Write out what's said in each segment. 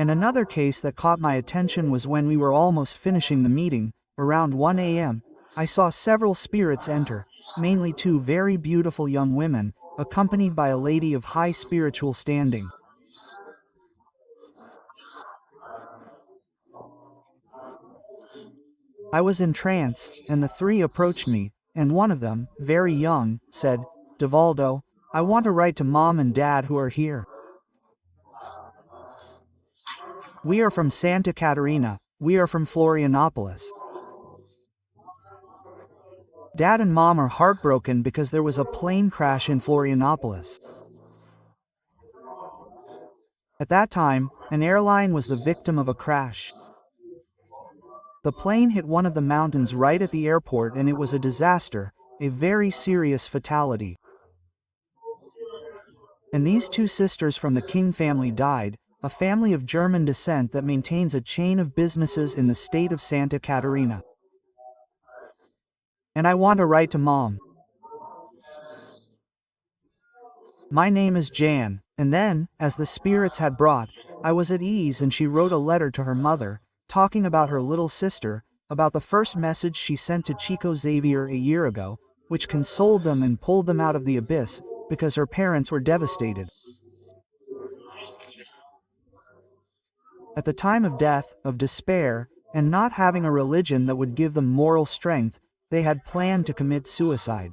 And another case that caught my attention was when we were almost finishing the meeting, around 1 a.m., I saw several spirits enter, mainly two very beautiful young women, accompanied by a lady of high spiritual standing. I was in trance, and the three approached me, and one of them, very young, said, "Divaldo, I want to write to Mom and Dad who are here. We are from Santa Catarina, we are from Florianopolis. Dad and Mom are heartbroken because there was a plane crash in Florianopolis. At that time, an airline was the victim of a crash. The plane hit one of the mountains right at the airport and it was a disaster, a very serious fatality. And these two sisters from the King family died, a family of German descent that maintains a chain of businesses in the state of Santa Catarina. And I want to write to Mom. My name is Jan." And then, as the spirits had brought, I was at ease and she wrote a letter to her mother, talking about her little sister, about the first message she sent to Chico Xavier a year ago, which consoled them and pulled them out of the abyss, because her parents were devastated. At the time of death, of despair, and not having a religion that would give them moral strength, they had planned to commit suicide.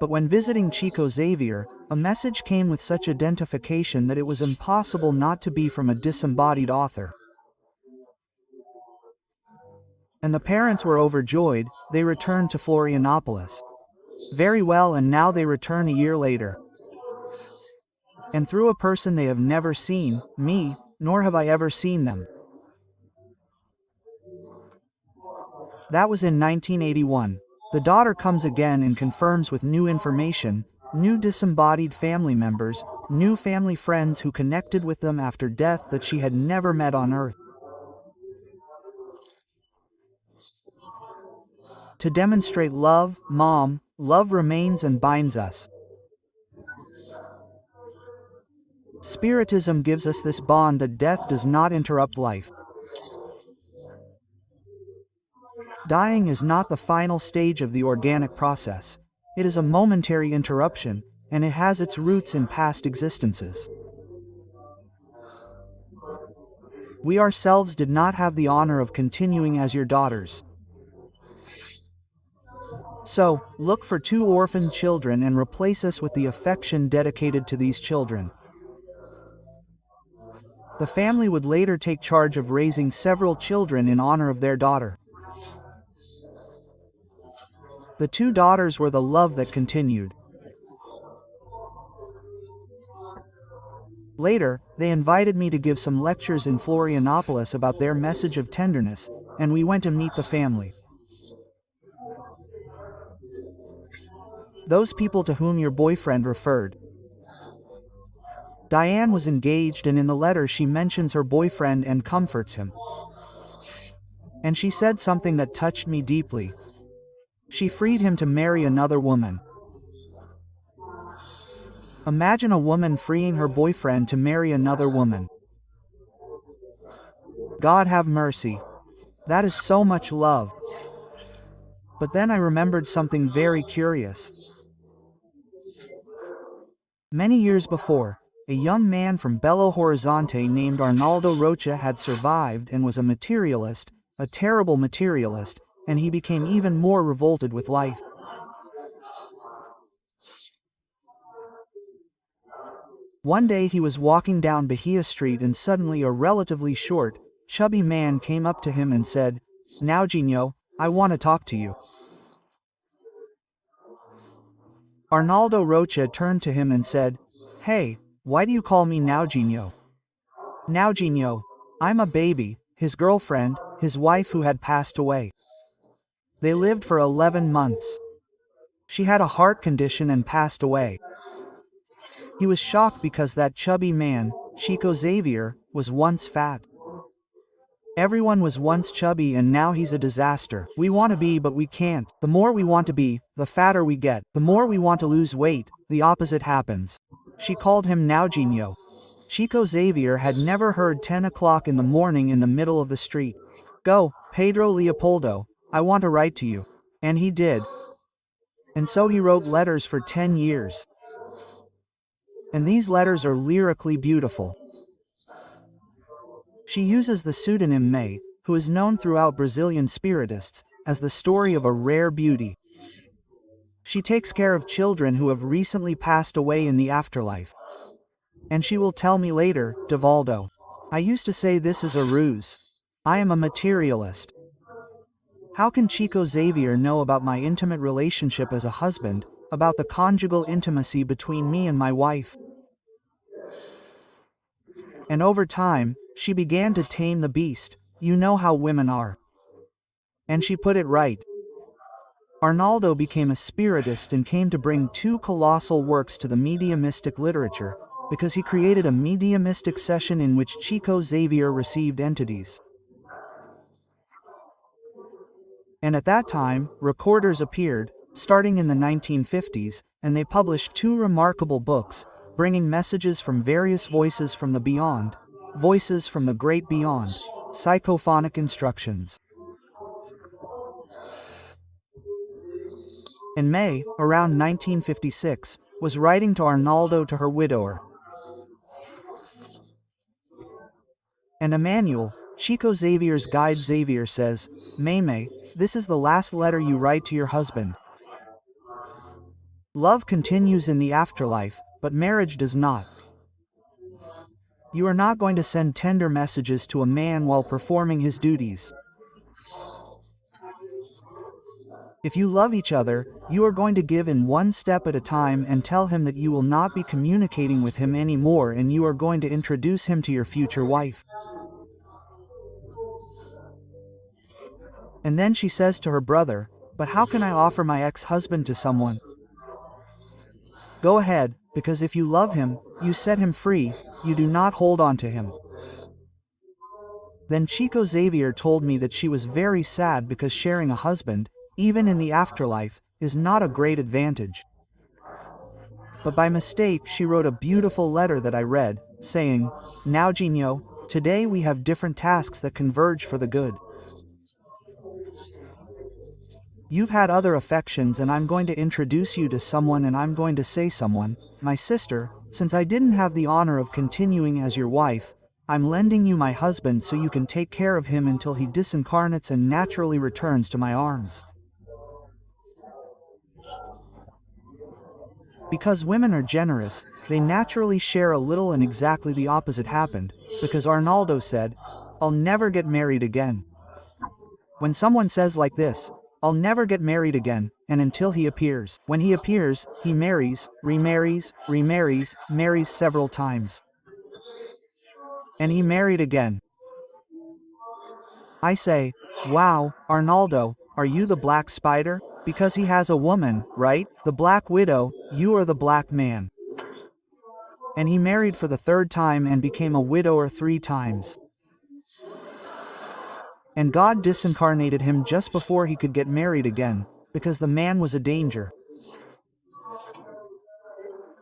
But when visiting Chico Xavier, a message came with such identification that it was impossible not to be from a disembodied author. And the parents were overjoyed. They returned to Florianopolis. Very well, and now they return a year later. And through a person they have never seen, me, nor have I ever seen them. That was in 1981. The daughter comes again and confirms with new information, new disembodied family members, new family friends who connected with them after death that she had never met on Earth. To demonstrate love, Mom, love remains and binds us. Spiritism gives us this bond that death does not interrupt life. Dying is not the final stage of the organic process. It is a momentary interruption, and it has its roots in past existences. We ourselves did not have the honor of continuing as your daughters. So, look for 2 orphaned children and replace us with the affection dedicated to these children. The family would later take charge of raising several children in honor of their daughter. The 2 daughters were the love that continued. Later, they invited me to give some lectures in Florianopolis about their message of tenderness, and we went to meet the family. Those people to whom your boyfriend referred. Diane was engaged, and in the letter she mentions her boyfriend and comforts him. And she said something that touched me deeply. She freed him to marry another woman. Imagine a woman freeing her boyfriend to marry another woman. God have mercy. That is so much love. But then I remembered something very curious. Many years before, a young man from Belo Horizonte named Arnaldo Rocha had survived and was a materialist, a terrible materialist, and he became even more revolted with life. One day he was walking down Bahia Street and suddenly a relatively short, chubby man came up to him and said, "Now Gino, I want to talk to you." Arnaldo Rocha turned to him and said, "Hey, why do you call me Now Gino? Now Gino, I'm a baby, his girlfriend, his wife who had passed away. They lived for 11 months. She had a heart condition and passed away." He was shocked because that chubby man, Chico Xavier, was once fat. Everyone was once chubby and now he's a disaster. We want to be but we can't. The more we want to be, the fatter we get. The more we want to lose weight, the opposite happens. She called him Nauginho. Chico Xavier had never heard 10 o'clock in the morning in the middle of the street. Go, Pedro Leopoldo, I want to write to you. And he did. And so he wrote letters for 10 years. And these letters are lyrically beautiful. She uses the pseudonym May, who is known throughout Brazilian spiritists, as the story of a rare beauty. She takes care of children who have recently passed away in the afterlife. And she will tell me later, Divaldo. I used to say this is a ruse. I am a materialist. How can Chico Xavier know about my intimate relationship as a husband, about the conjugal intimacy between me and my wife? And over time, she began to tame the beast. You know how women are. And she put it right. Arnaldo became a spiritist and came to bring two colossal works to the mediumistic literature, because he created a mediumistic session in which Chico Xavier received entities. And at that time, recorders appeared, starting in the 1950s, and they published two remarkable books, bringing messages from various voices from the beyond, voices from the great beyond, psychophonic instructions. In May, around 1956, was writing to Arnaldo to her widower. And Emmanuel, Chico Xavier's guide Xavier says, May, this is the last letter you write to your husband. Love continues in the afterlife, but marriage does not. You are not going to send tender messages to a man while performing his duties. If you love each other, you are going to give in one step at a time and tell him that you will not be communicating with him anymore, and you are going to introduce him to your future wife. And then she says to her brother, but how can I offer my ex-husband to someone? Go ahead, because if you love him, you set him free, you do not hold on to him. Then Chico Xavier told me that she was very sad because sharing a husband, even in the afterlife, is not a great advantage. But by mistake she wrote a beautiful letter that I read, saying, Now Gino, today we have different tasks that converge for the good. You've had other affections and I'm going to introduce you to someone, and I'm going to say someone, my sister, since I didn't have the honor of continuing as your wife, I'm lending you my husband so you can take care of him until he disincarnates and naturally returns to my arms. Because women are generous, they naturally share a little, and exactly the opposite happened, because Arnaldo said, I'll never get married again. When someone says like this, I'll never get married again, and until he appears. When he appears, he marries, remarries, remarries, marries several times. And he married again. I say, wow, Arnaldo, are you the black spider? Because he has a woman, right? The black widow, you are the black man. And he married for the third time and became a widower 3 times. And God disincarnated him just before he could get married again, because the man was a danger.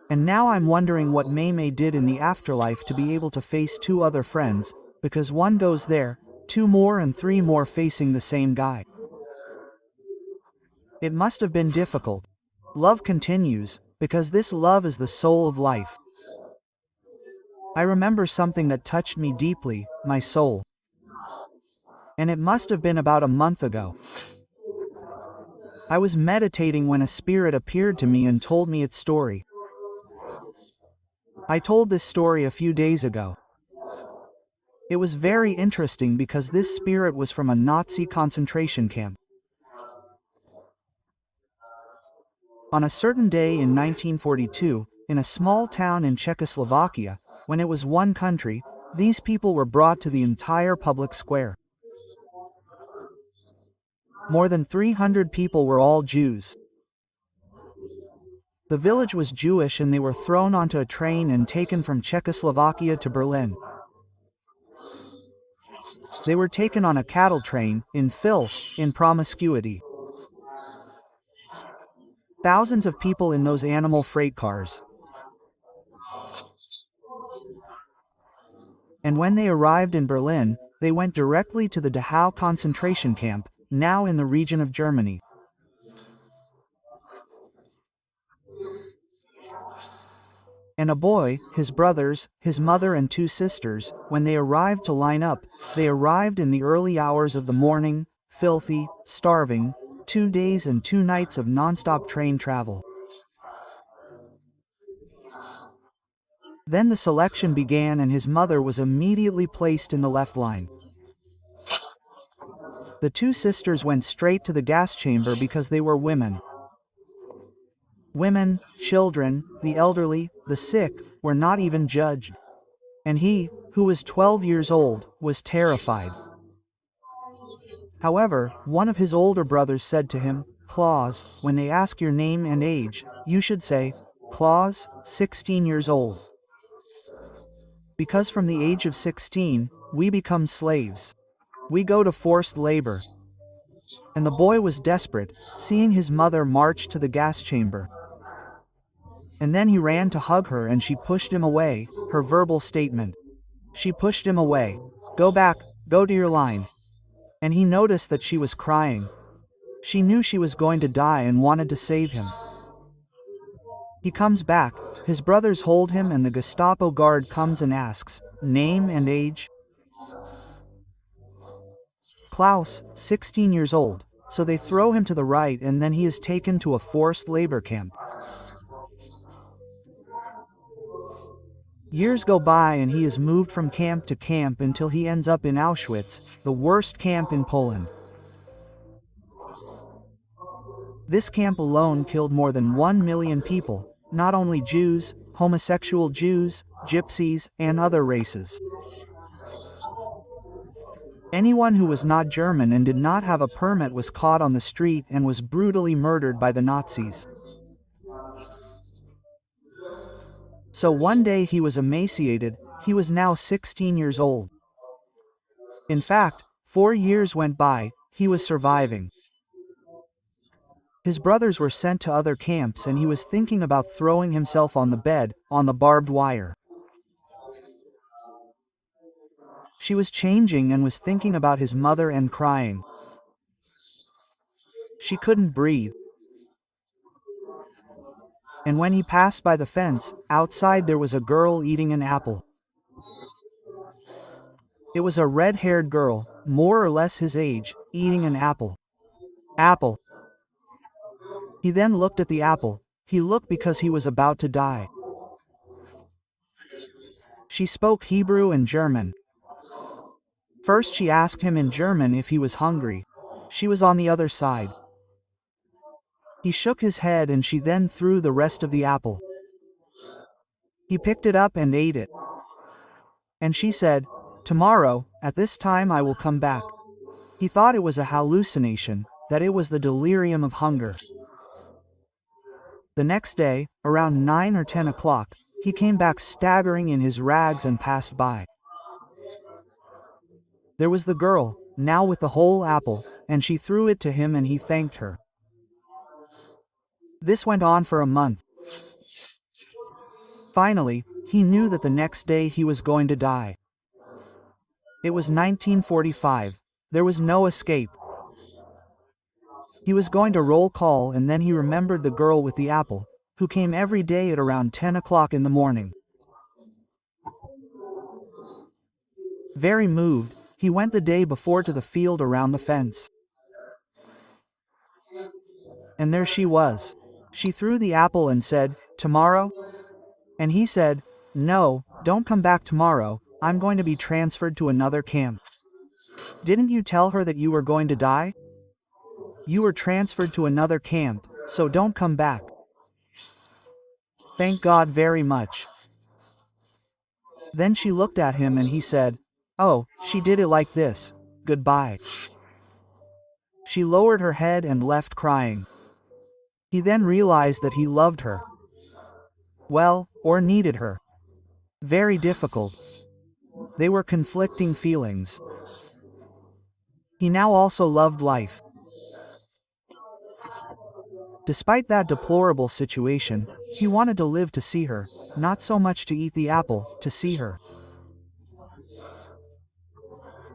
And now I'm wondering what May did in the afterlife to be able to face 2 other friends, because one goes there, 2 more and 3 more facing the same guy. It must have been difficult. Love continues, because this love is the soul of life. I remember something that touched me deeply, my soul. And it must have been about a month ago. I was meditating when a spirit appeared to me and told me its story. I told this story a few days ago. It was very interesting because this spirit was from a Nazi concentration camp. On a certain day in 1942, in a small town in Czechoslovakia, when it was one country, these people were brought to the entire public square. More than 300 people were all Jews. The village was Jewish and they were thrown onto a train and taken from Czechoslovakia to Berlin. They were taken on a cattle train, in filth, in promiscuity. Thousands of people in those animal freight cars. And when they arrived in Berlin, they went directly to the Dachau concentration camp, now in the region of Germany. And a boy, his brothers, his mother and 2 sisters, when they arrived to line up, they arrived in the early hours of the morning, filthy, starving, 2 days and 2 nights of non-stop train travel. Then the selection began and his mother was immediately placed in the left line. The 2 sisters went straight to the gas chamber because they were women. Women, children, the elderly, the sick, were not even judged. And he, who was 12 years old, was terrified. However, one of his older brothers said to him, "Klaus, when they ask your name and age, you should say, Klaus, 16 years old. Because from the age of 16, we become slaves. We go to forced labor." And the boy was desperate, seeing his mother march to the gas chamber. And then he ran to hug her and she pushed him away, her verbal statement. She pushed him away. "Go back, go to your line." And he noticed that she was crying. She knew she was going to die and wanted to save him. He comes back, his brothers hold him and the Gestapo guard comes and asks, "Name and age?" "Klaus, 16 years old." So they throw him to the right and then he is taken to a forced labor camp. Years go by and he is moved from camp to camp until he ends up in Auschwitz, the worst camp in Poland. This camp alone killed more than 1 million people, not only Jews, homosexual Jews, gypsies, and other races. Anyone who was not German and did not have a permit was caught on the street and was brutally murdered by the Nazis. So one day he was emaciated, he was now 16 years old. In fact, 4 years went by, he was surviving. His brothers were sent to other camps and he was thinking about throwing himself on the bed, on the barbed wire. She was changing and was thinking about his mother and crying. She couldn't breathe. And when he passed by the fence, outside there was a girl eating an apple. It was a red-haired girl, more or less his age, eating an apple. Apple. He then looked at the apple. He looked because he was about to die. She spoke Hebrew and German. First she asked him in German if he was hungry. She was on the other side. He shook his head and she then threw the rest of the apple. He picked it up and ate it. And she said, "Tomorrow, at this time I will come back." He thought it was a hallucination, that it was the delirium of hunger. The next day, around 9 or 10 o'clock, he came back staggering in his rags and passed by. There was the girl, now with the whole apple, and she threw it to him and he thanked her. This went on for a month. Finally, he knew that the next day he was going to die. It was 1945. There was no escape. He was going to roll call and then he remembered the girl with the apple, who came every day at around 10 o'clock in the morning. Very moved, he went the day before to the field around the fence. And there she was. She threw the apple and said, "Tomorrow?" And he said, "No, don't come back tomorrow, I'm going to be transferred to another camp." "Didn't you tell her that you were going to die? You were transferred to another camp, so don't come back." "Thank God very much." Then she looked at him and he said, "Oh, she did it like this. Goodbye." She lowered her head and left crying. He then realized that he loved her. Well, or needed her. Very difficult. They were conflicting feelings. He now also loved life. Despite that deplorable situation, he wanted to live to see her, not so much to eat the apple, to see her.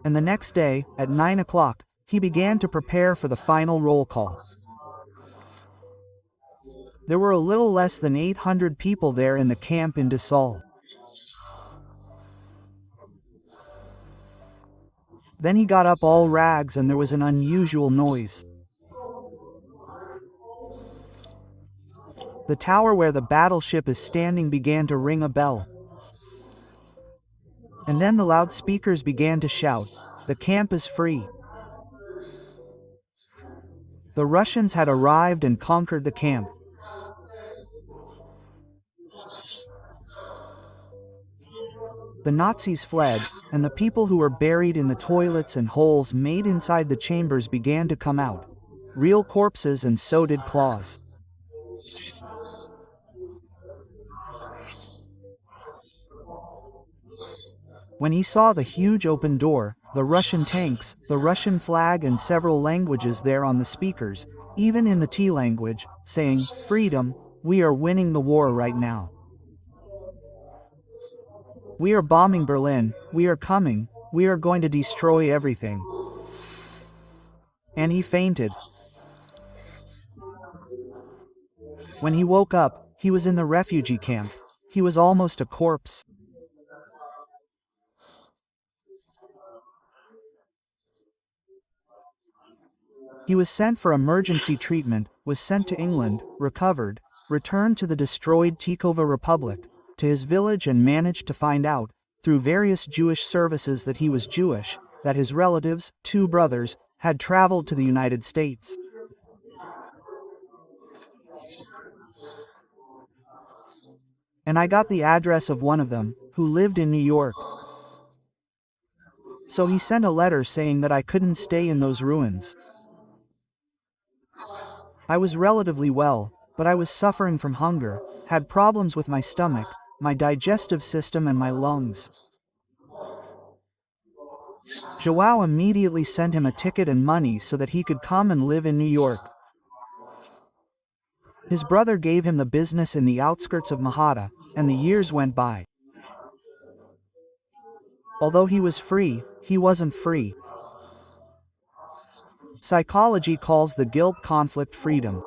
And the next day, at 9 o'clock, he began to prepare for the final roll call. There were a little less than 800 people there in the camp in Dessau. Then he got up all rags and there was an unusual noise. The tower where the battleship is standing began to ring a bell. And then the loudspeakers began to shout, "The camp is free." The Russians had arrived and conquered the camp. The Nazis fled, and the people who were buried in the toilets and holes made inside the chambers began to come out. Real corpses, and so did claws. When he saw the huge open door, the Russian tanks, the Russian flag and several languages there on the speakers, even in the T language, saying, "Freedom, we are winning the war right now. We are bombing Berlin, we are coming, we are going to destroy everything." And he fainted. When he woke up, he was in the refugee camp. He was almost a corpse. He was sent for emergency treatment, was sent to England, recovered, returned to the destroyed Tikova Republic, to his village, and managed to find out, through various Jewish services, that he was Jewish, that his relatives, 2 brothers, had traveled to the United States. And I got the address of one of them, who lived in New York. So he sent a letter saying that I couldn't stay in those ruins. I was relatively well, but I was suffering from hunger, had problems with my stomach, my digestive system and my lungs. Joao immediately sent him a ticket and money so that he could come and live in New York. His brother gave him the business in the outskirts of Mahata, and the years went by. Although he was free, he wasn't free. Psychology calls the guilt conflict freedom.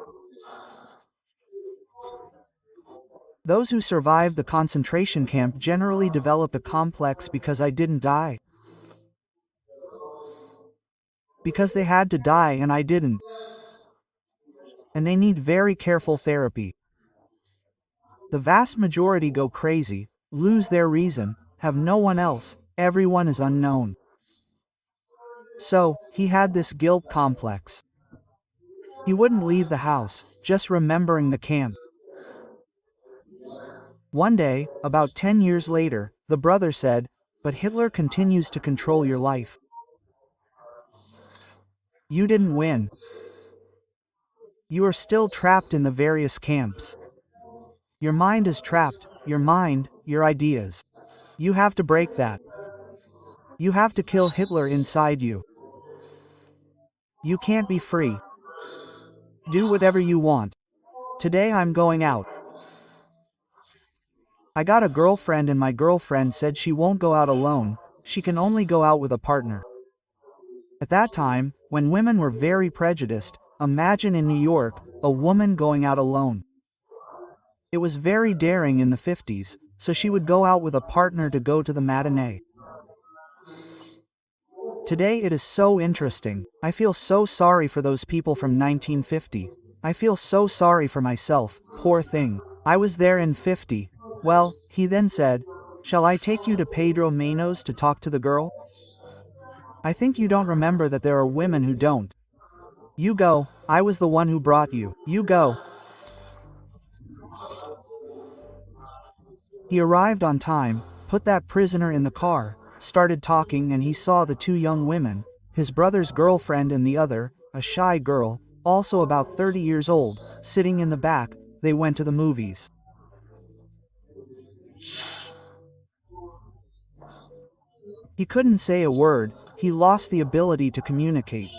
Those who survived the concentration camp generally developed a complex because I didn't die. Because they had to die and I didn't. And they need very careful therapy. The vast majority go crazy, lose their reason, have no one else, everyone is unknown. So, he had this guilt complex. He wouldn't leave the house, just remembering the camp. One day, about 10 years later, the brother said, "But Hitler continues to control your life. You didn't win. You are still trapped in the various camps. Your mind is trapped, your mind, your ideas. You have to break that. You have to kill Hitler inside you. You can't be free. Do whatever you want. Today I'm going out. I got a girlfriend and my girlfriend said she won't go out alone, she can only go out with a partner." At that time, when women were very prejudiced, imagine in New York, a woman going out alone. It was very daring in the 50s, so she would go out with a partner to go to the matinee. Today it is so interesting. I feel so sorry for those people from 1950. I feel so sorry for myself, poor thing. I was there in 50. Well, he then said, "Shall I take you to Pedro Manos to talk to the girl? I think you don't remember that there are women who don't. You go, I was the one who brought you. You go." He arrived on time, put that prisoner in the car, started talking, and he saw the 2 young women, his brother's girlfriend and the other, a shy girl, also about 30 years old, sitting in the back. They went to the movies. He couldn't say a word, he lost the ability to communicate.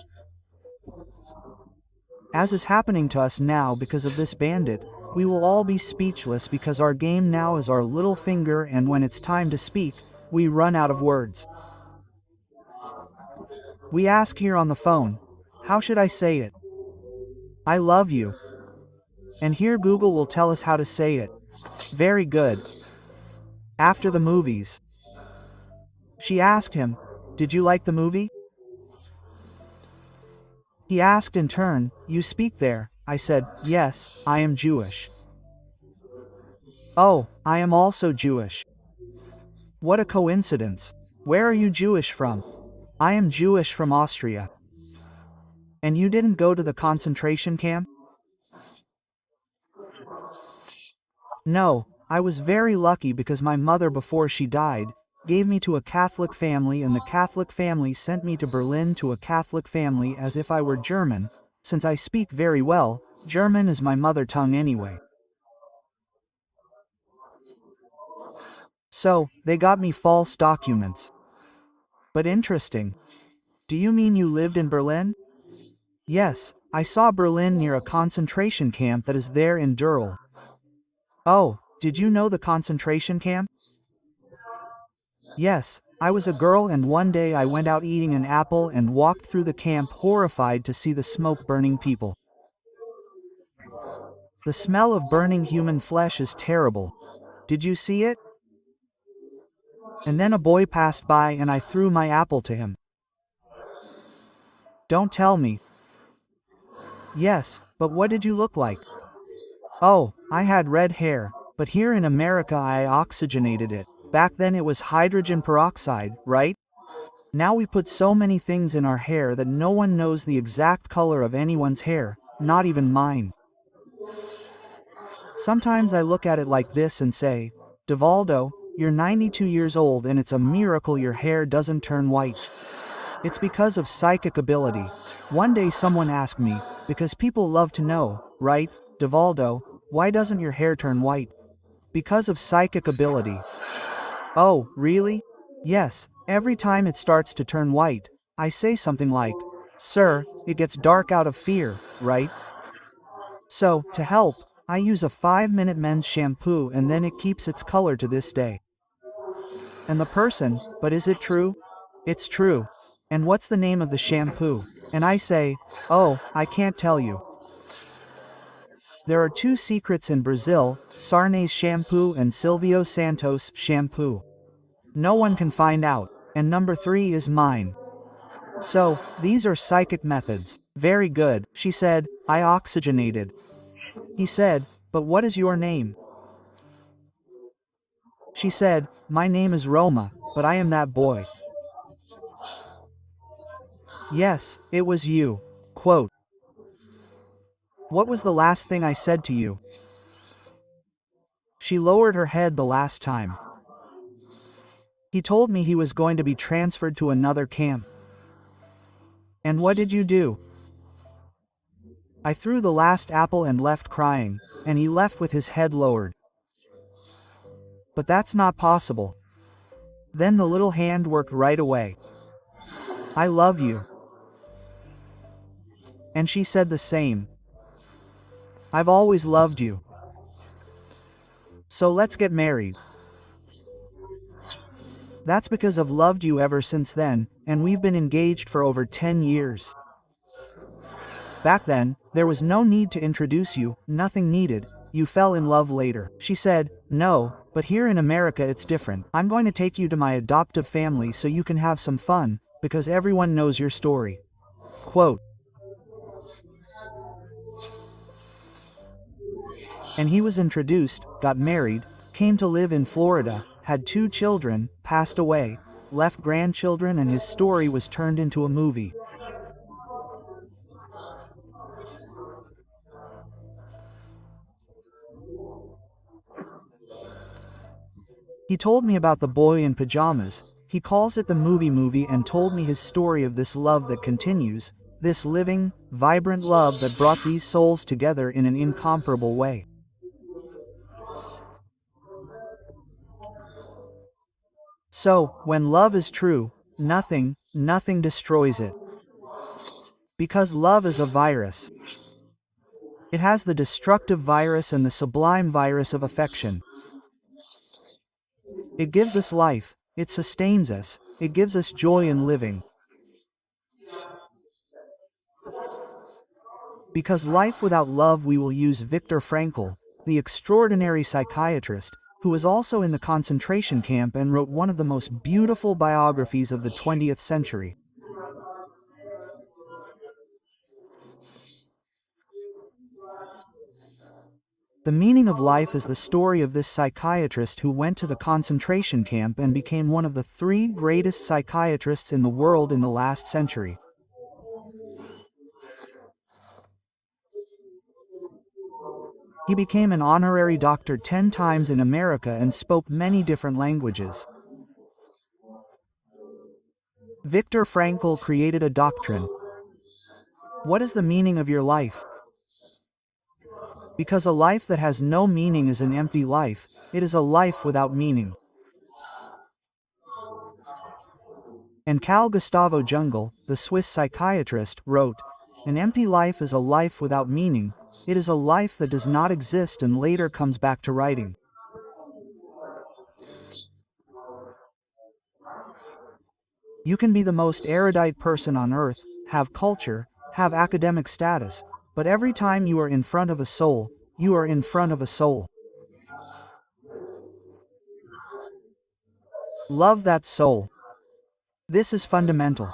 As is happening to us now because of this bandit, we will all be speechless because our game now is our little finger, and when it's time to speak, we run out of words. We ask here on the phone. How should I say it? I love you. And here Google will tell us how to say it. Very good. After the movies. She asked him, did you like the movie? He asked in turn, you speak there. I said, yes, I am Jewish. Oh, I am also Jewish. What a coincidence. Where are you Jewish from? I am Jewish from Austria. And you didn't go to the concentration camp? No, I was very lucky because my mother before she died, gave me to a Catholic family and the Catholic family sent me to Berlin to a Catholic family as if I were German, since I speak very well, German is my mother tongue anyway. So, they got me false documents. But interesting. Do you mean you lived in Berlin? Yes, I saw Berlin near a concentration camp that is there in Durl. Oh, did you know the concentration camp? Yes, I was a girl and one day I went out eating an apple and walked through the camp horrified to see the smoke burning people. The smell of burning human flesh is terrible. Did you see it? And then a boy passed by and I threw my apple to him. Don't tell me. Yes, but what did you look like? Oh, I had red hair, but here in America I oxygenated it. Back then it was hydrogen peroxide, right? Now we put so many things in our hair that no one knows the exact color of anyone's hair, not even mine. Sometimes I look at it like this and say, Divaldo, you're 92 years old and it's a miracle your hair doesn't turn white. It's because of psychic ability. One day someone asked me, because people love to know, right, Divaldo, why doesn't your hair turn white? Because of psychic ability. Oh, really? Yes, every time it starts to turn white, I say something like, Sir, it gets dark out of fear, right? So, to help, I use a 5-minute men's shampoo and then it keeps its color to this day. And the person, but is it true? It's true. And what's the name of the shampoo? And I say, oh, I can't tell you. There are 2 secrets in Brazil, Sarney's shampoo and Silvio Santos shampoo. No one can find out. And number 3 is mine. So, these are psychic methods. Very good, she said, I oxygenated. He said, but what is your name? She said, my name is Roma, but I am that boy. Yes, it was you. Quote, what was the last thing I said to you? She lowered her head the last time. He told me he was going to be transferred to another camp. And what did you do? I threw the last apple and left crying, and he left with his head lowered. But that's not possible. Then the little hand worked right away. I love you. And she said the same. I've always loved you. So let's get married. That's because I've loved you ever since then, and we've been engaged for over 10 years. Back then, there was no need to introduce you, nothing needed, you fell in love later. She said, no, but here in America it's different. I'm going to take you to my adoptive family so you can have some fun, because everyone knows your story. Quote, and he was introduced, got married, came to live in Florida, had 2 children, passed away, left grandchildren, and his story was turned into a movie. He told me about the boy in pajamas, he calls it the movie and told me his story of this love that continues, this living, vibrant love that brought these souls together in an incomparable way. So, when love is true, nothing destroys it. Because love is a virus. It has the destructive virus and the sublime virus of affection. It gives us life, it sustains us, it gives us joy in living. Because life without love, we will use Viktor Frankl, the extraordinary psychiatrist, who was also in the concentration camp and wrote one of the most beautiful biographies of the 20th century. The meaning of life is the story of this psychiatrist who went to the concentration camp and became one of the three greatest psychiatrists in the world in the last century. He became an honorary doctor 10 times in America and spoke many different languages. Viktor Frankl created a doctrine. What is the meaning of your life? Because a life that has no meaning is an empty life, it is a life without meaning. And Carl Gustavo Jungel, the Swiss psychiatrist, wrote, "An empty life is a life without meaning, it is a life that does not exist and later comes back to writing." You can be the most erudite person on earth, have culture, have academic status, but every time you are in front of a soul, you are in front of a soul. Love that soul. This is fundamental.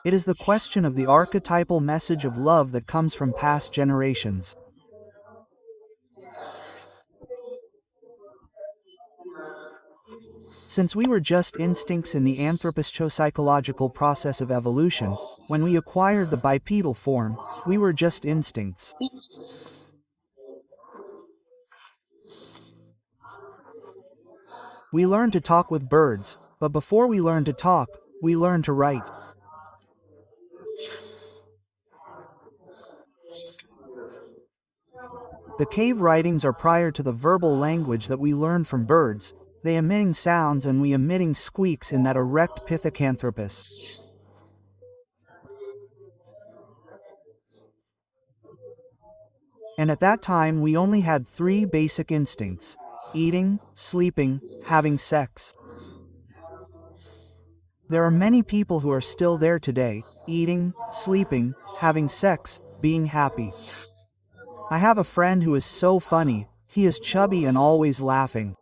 It is the question of the archetypal message of love that comes from past generations. Since we were just instincts in the anthropospsychological process of evolution, when we acquired the bipedal form, we were just instincts. We learned to talk with birds, but before we learned to talk, we learned to write. The cave writings are prior to the verbal language that we learned from birds, they emitting sounds and we emitting squeaks in that erect pithecanthropus. And at that time we only had three basic instincts: eating, sleeping, having sex. There are many people who are still there today, eating, sleeping, having sex, being happy. I have a friend who is so funny, he is chubby and always laughing.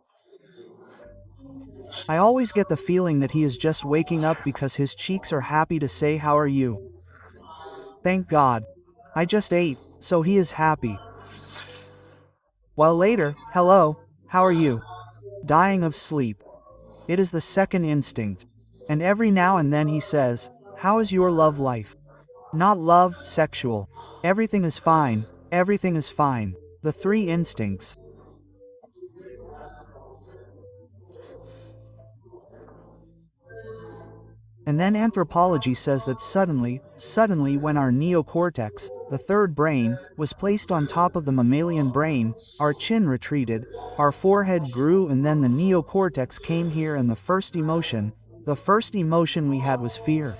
I always get the feeling that he is just waking up because his cheeks are happy to say how are you. Thank God. I just ate, so he is happy. While later, hello, how are you? Dying of sleep. It is the second instinct. And every now and then he says, how is your love life? Not love, sexual. Everything is fine, everything is fine. The three instincts. And then anthropology says that suddenly when our neocortex, the third brain, was placed on top of the mammalian brain, our chin retreated, our forehead grew, and then the neocortex came here, and the first emotion we had was fear.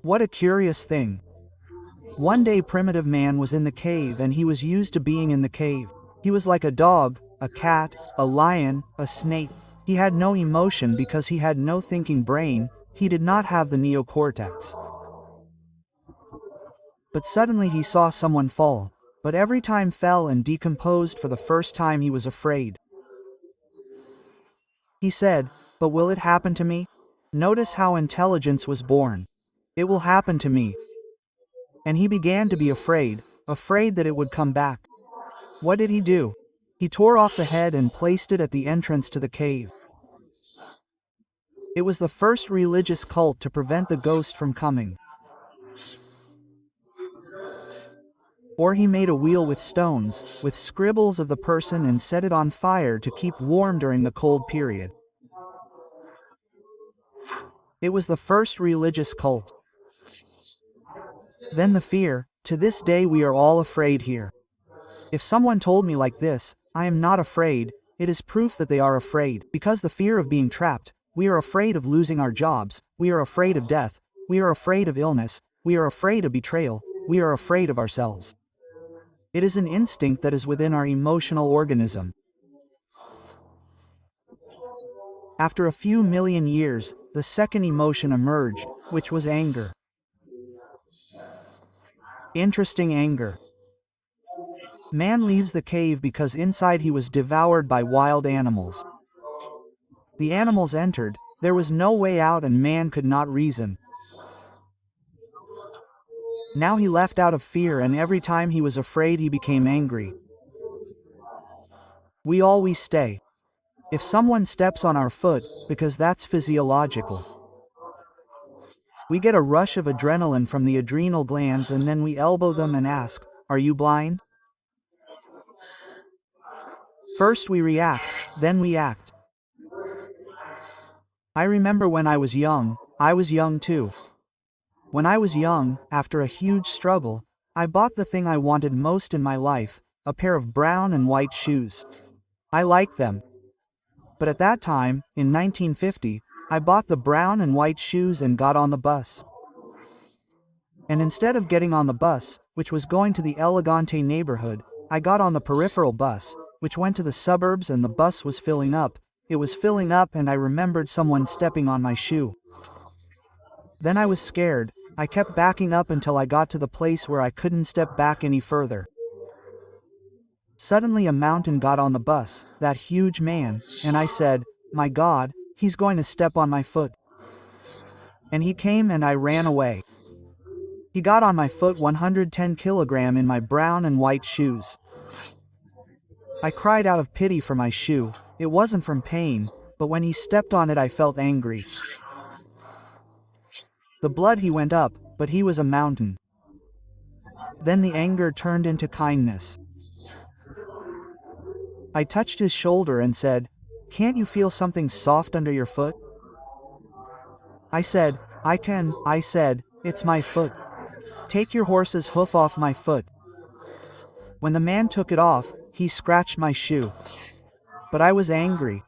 What a curious thing. One day primitive man was in the cave and he was used to being in the cave. He was like a dog, a cat, a lion, a snake. He had no emotion because he had no thinking brain, he did not have the neocortex. But suddenly he saw someone fall, but every time fell and decomposed for the first time he was afraid. He said, but will it happen to me? Notice how intelligence was born. It will happen to me. And he began to be afraid that it would come back. What did he do? He tore off the head and placed it at the entrance to the cave. It was the first religious cult to prevent the ghost from coming. Or he made a wheel with stones, with scribbles of the person, and set it on fire to keep warm during the cold period. It was the first religious cult. Then the fear. To this day we are all afraid here. If someone told me like this, I am not afraid, it is proof that they are afraid, because the fear of being trapped, we are afraid of losing our jobs, we are afraid of death, we are afraid of illness, we are afraid of betrayal, we are afraid of ourselves. It is an instinct that is within our emotional organism. After a few million years, the second emotion emerged, which was anger. Interesting anger. Man leaves the cave because inside he was devoured by wild animals. The animals entered, there was no way out and man could not reason. Now he left out of fear and every time he was afraid he became angry. We always stay. If someone steps on our foot, because that's physiological. We get a rush of adrenaline from the adrenal glands and then we elbow them and ask, "Are you blind?" First we react, then we act. I remember when I was young too. When I was young, after a huge struggle, I bought the thing I wanted most in my life, a pair of brown and white shoes. I liked them. But at that time, in 1950, I bought the brown and white shoes and got on the bus. And instead of getting on the bus, which was going to the Elegante neighborhood, I got on the peripheral bus, which went to the suburbs and the bus was filling up. It was filling up and I remembered someone stepping on my shoe. Then I was scared. I kept backing up until I got to the place where I couldn't step back any further. Suddenly a mountain got on the bus, that huge man, and I said, "My God, he's going to step on my foot." And he came and I ran away. He got on my foot 110 kilogram in my brown and white shoes. I cried out of pity for my shoe. It wasn't from pain, but when he stepped on it I felt angry. The blood he went up, but he was a mountain. Then the anger turned into kindness. I touched his shoulder and said, "Can't you feel something soft under your foot?" I said, "I can." I said, "It's my foot. Take your horse's hoof off my foot." When the man took it off, he scratched my shoe. But I was angry.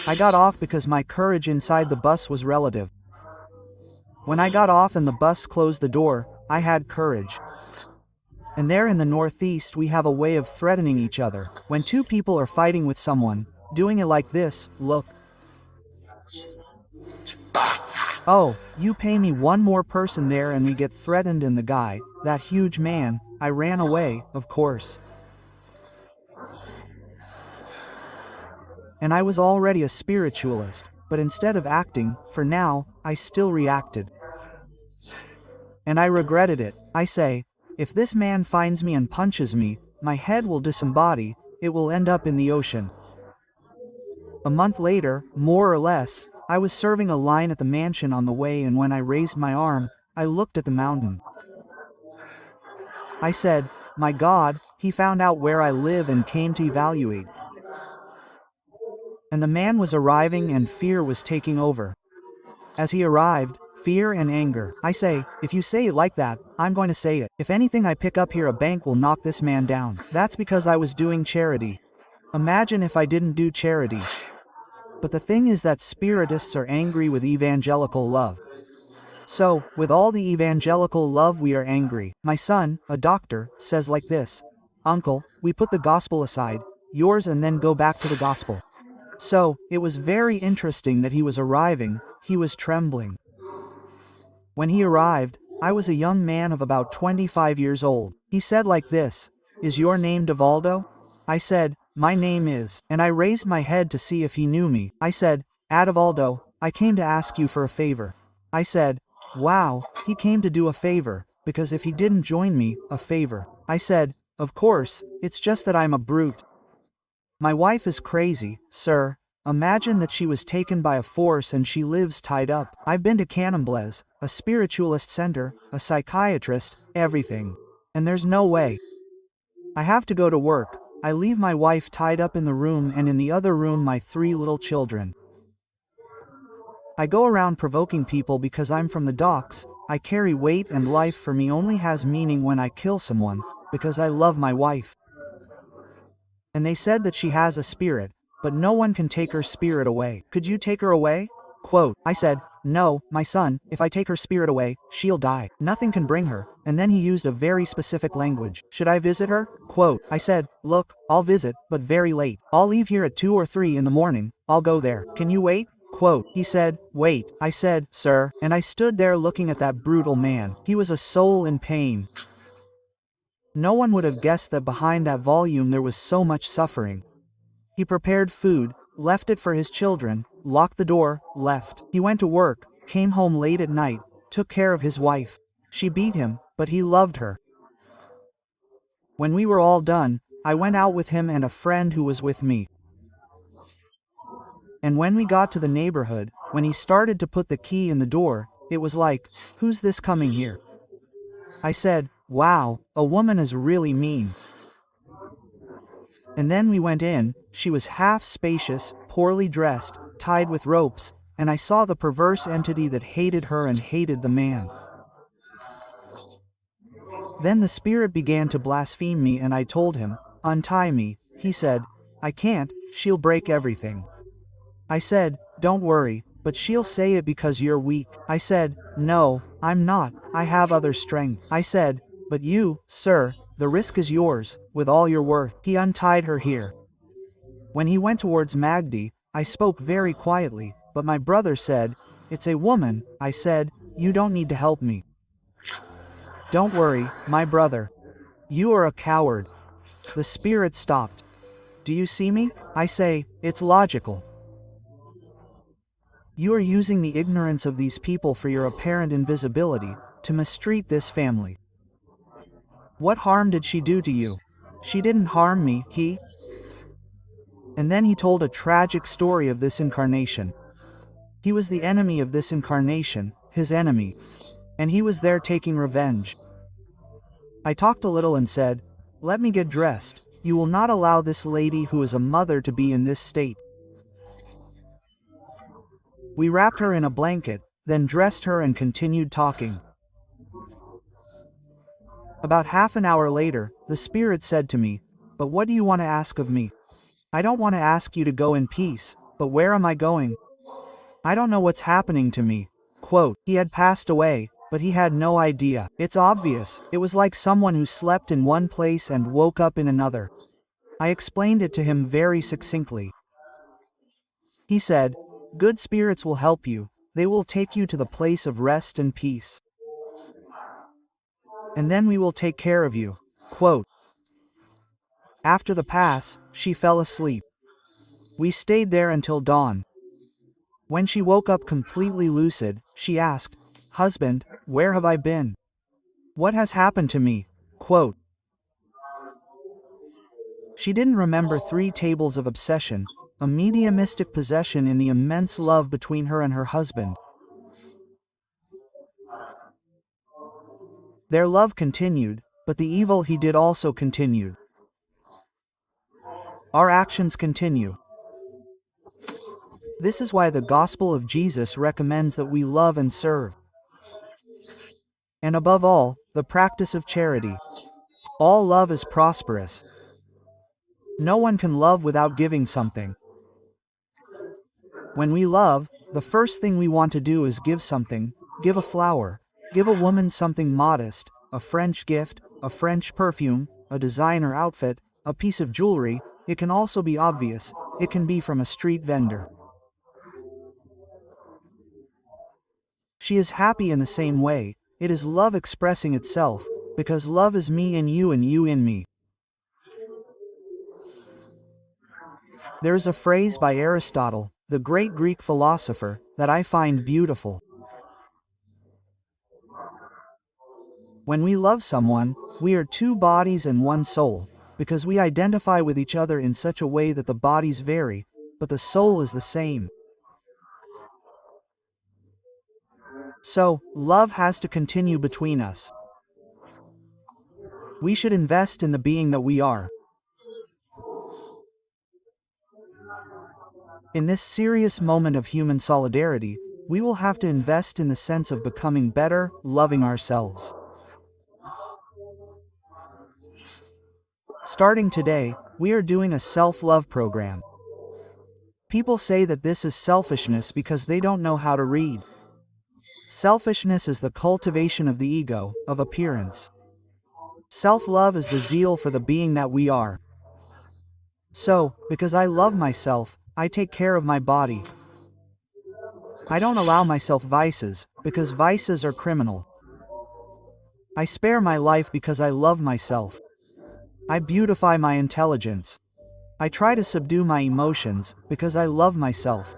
I got off because my courage inside the bus was relative. When I got off and the bus closed the door, I had courage. And there in the Northeast we have a way of threatening each other. When two people are fighting with someone, doing it like this, look. Oh, you pay me one more person there and we get threatened and the guy, that huge man, I ran away, of course. And I was already a spiritualist, but instead of acting, for now, I still reacted. And I regretted it. I say, if this man finds me and punches me, my head will disembody, it will end up in the ocean. A month later, more or less, I was serving a line at the mansion on the way and when I raised my arm, I looked at the mountain. I said, "My God, he found out where I live and came to evaluate." And the man was arriving and fear was taking over. As he arrived, fear and anger. I say, if you say it like that, I'm going to say it. If anything I pick up here a bank will knock this man down. That's because I was doing charity. Imagine if I didn't do charity. But the thing is that spiritists are angry with evangelical love. So, with all the evangelical love we are angry. My son, a doctor, says like this, "Uncle, we put the gospel aside, yours and then go back to the gospel." So, it was very interesting that he was arriving, he was trembling. When he arrived, I was a young man of about 25 years old. He said like this, "Is your name Divaldo?" I said, "My name is," and I raised my head to see if he knew me. I said, "Divaldo, I came to ask you for a favor." I said, "Wow, he came to do a favor, because if he didn't join me, a favor." I said, "Of course, it's just that I'm a brute. My wife is crazy, sir. Imagine that she was taken by a force and she lives tied up. I've been to Candomblé, a spiritualist center, a psychiatrist, everything. And there's no way. I have to go to work. I leave my wife tied up in the room and in the other room my 3 little children. I go around provoking people because I'm from the docks. I carry weight and life for me only has meaning when I kill someone, because I love my wife. And they said that she has a spirit, but no one can take her spirit away. Could you take her away? Quote, I said, no, my son, if I take her spirit away, she'll die. Nothing can bring her. And then he used a very specific language. Should I visit her? Quote, I said, look, I'll visit, but very late. I'll leave here at 2 or 3 in the morning. I'll go there. Can you wait? Quote, he said, wait. I said, sir, and I stood there looking at that brutal man. He was a soul in pain. No one would have guessed that behind that volume there was so much suffering. He prepared food, left it for his children, locked the door, left. He went to work, came home late at night, took care of his wife. She beat him, but he loved her. When we were all done, I went out with him and a friend who was with me. And when we got to the neighborhood, when he started to put the key in the door, it was like, who's this coming here? I said, wow, a woman is really mean. And then we went in, she was half spacious, poorly dressed, tied with ropes, and I saw the perverse entity that hated her and hated the man. Then the spirit began to blaspheme me and I told him, untie me. He said, I can't, she'll break everything. I said, don't worry, but she'll say it because you're weak. I said, no, I'm not, I have other strength. I said, but you, sir, the risk is yours, with all your worth. He untied her here. When he went towards Magdi, I spoke very quietly, but my brother said, it's a woman. I said, you don't need to help me. Don't worry, my brother. You are a coward. The spirit stopped. Do you see me? I say, it's logical. You are using the ignorance of these people for your apparent invisibility, to mistreat this family. What harm did she do to you? She didn't harm me, he. And then he told a tragic story of this incarnation. He was the enemy of this incarnation, his enemy. And he was there taking revenge. I talked a little and said, let me get dressed. You will not allow this lady who is a mother to be in this state. We wrapped her in a blanket, then dressed her and continued talking. About half an hour later, the spirit said to me, but what do you want to ask of me? I don't want to ask you to go in peace, but where am I going? I don't know what's happening to me. Quote, he had passed away, but he had no idea. It's obvious. It was like someone who slept in one place and woke up in another. I explained it to him very succinctly. He said, good spirits will help you. They will take you to the place of rest and peace. And then we will take care of you. Quote, after the pass, she fell asleep. We stayed there until dawn. When she woke up completely lucid, she asked, husband, where have I been? What has happened to me? Quote, she didn't remember 3 tables of obsession, a mediumistic possession in the immense love between her and her husband. Their love continued, but the evil he did also continued. Our actions continue. This is why the gospel of Jesus recommends that we love and serve. And above all, the practice of charity. All love is prosperous. No one can love without giving something. When we love, the first thing we want to do is give something, give a flower, give a woman something modest, a French gift, a French perfume, a designer outfit, a piece of jewelry. It can also be obvious, it can be from a street vendor. She is happy in the same way, it is love expressing itself, because love is me in you and you in me. There is a phrase by Aristotle, the great Greek philosopher, that I find beautiful. When we love someone, we are 2 bodies and 1 soul, because we identify with each other in such a way that the bodies vary, but the soul is the same. So, love has to continue between us. We should invest in the being that we are. In this serious moment of human solidarity, we will have to invest in the sense of becoming better, loving ourselves. Starting today, we are doing a self-love program. People say that this is selfishness because they don't know how to read. Selfishness is the cultivation of the ego, of appearance. Self-love is the zeal for the being that we are. So, because I love myself, I take care of my body. I don't allow myself vices, because vices are criminal. I spare my life because I love myself. I beautify my intelligence. I try to subdue my emotions, because I love myself.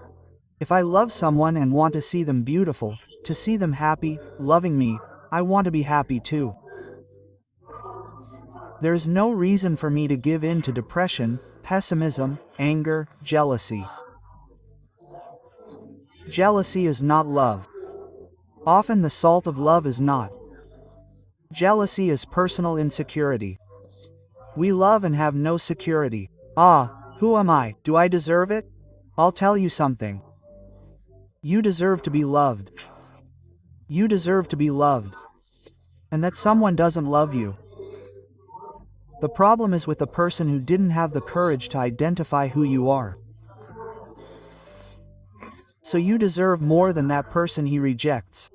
If I love someone and want to see them beautiful, to see them happy, loving me, I want to be happy too. There is no reason for me to give in to depression, pessimism, anger, jealousy. Jealousy is not love. Often the salt of love is not. Jealousy is personal insecurity. We love and have no security. Ah, who am I? Do I deserve it? I'll tell you something. You deserve to be loved. You deserve to be loved. And that someone doesn't love you. The problem is with the person who didn't have the courage to identify who you are. So you deserve more than that person he rejects.